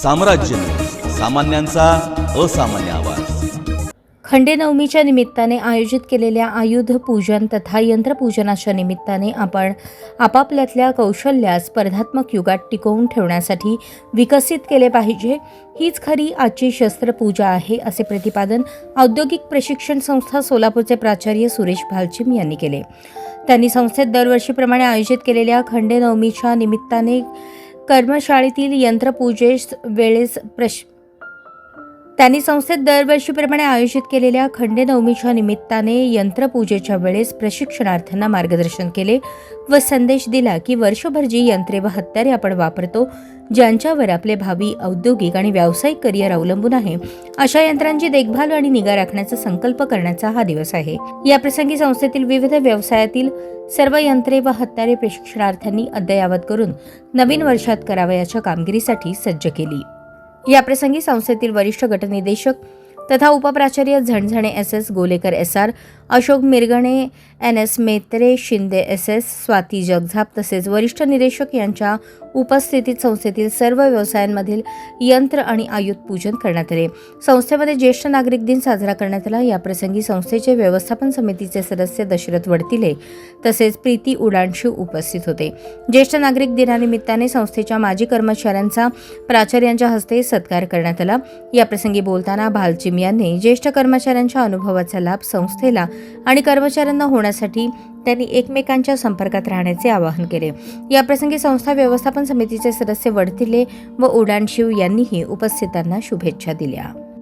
साम्राज्य न्यूज, सामान्यांचा असामान्य आवाज. खंडेनवमीच्या निमित्ताने आयोजित केलेल्या आयुध पूजन तथा यंत्रपूजनाच्या निमित्ताने आपण आपापल्यातल्या कौशल्यास स्पर्धात्मक युगात टिकवून ठेवण्यासाठी विकसित केले पाहिजे. हीच खरी आजची शस्त्रपूजा आहे, असे प्रतिपादन औद्योगिक प्रशिक्षण संस्था सोलापूरचे प्राचार्य सुरेश भालचिम यांनी केले. त्यांनी संस्थेत दरवर्षीप्रमाणे आयोजित केलेल्या खंडेनवमीच्या निमित्ताने कर्मशाळेतील यंत्रपूजेस वेळेस खंडेनवमीच्या निमित्ताने यंत्रपूजेच्या वेळेस प्रशिक्षणार्थींना मार्गदर्शन केले व संदेश दिला की वर्षभर जी यंत्रे व हत्यारे आपण वापरतो, ज्यांच्यावर आपले भावी औद्योगिक आणि व्यावसायिक करिअर अवलंबून आहे, अशा यंत्रांची देखभाल आणि निगा राखण्याचा संकल्प करण्याचा हा दिवस आहे. याप्रसंगी संस्थेतील विविध व्यवसायातील सर्व यंत्रे व हत्यारे प्रशिक्षणार्थ्यांनी अद्ययावत करून नवीन वर्षात करावयाच्या कामगिरीसाठी सज्ज केली. याप्रसंगी संस्थेतील वरिष्ठ गटनिदेशक तथा उपप्राचार्य झणझणे SS, Golekar SR, Ashok Mirgane NS, मेत्रे शिंदे SS, स्वाती जगझाप तसेच वरिष्ठ निदेशक यांच्या उपस्थितीत संस्थेतील सर्व व्यवसायांमधील यंत्र आणि आयुध पूजन करण्यात आले. संस्थेमध्ये ज्येष्ठ नागरिक दिन साजरा करण्यात आला. याप्रसंगी संस्थेचे व्यवस्थापन समितीचे सदस्य दशरथ वडतिले तसेच प्रीती उडाणशिव उपस्थित होते. ज्येष्ठ नागरिक दिनानिमित्ताने संस्थेच्या माजी कर्मचाऱ्यांचा प्राचार्यांच्या हस्ते सत्कार करण्यात आला. याप्रसंगी बोलताना भालचिम यांनी ज्येष्ठ कर्मचाऱ्यांच्या अनुभवाचा लाभ संस्थेला आणि कर्मचाऱ्यांना होण्यासाठी त्यांनी एकमेकांच्या संपर्कात राहण्याचे आवाहन केले. याप्रसंगी संस्था व्यवस्थापन समितीचे सदस्य वडतिले व उडाणशिव यांनीही उपस्थितांना शुभेच्छा दिल्या.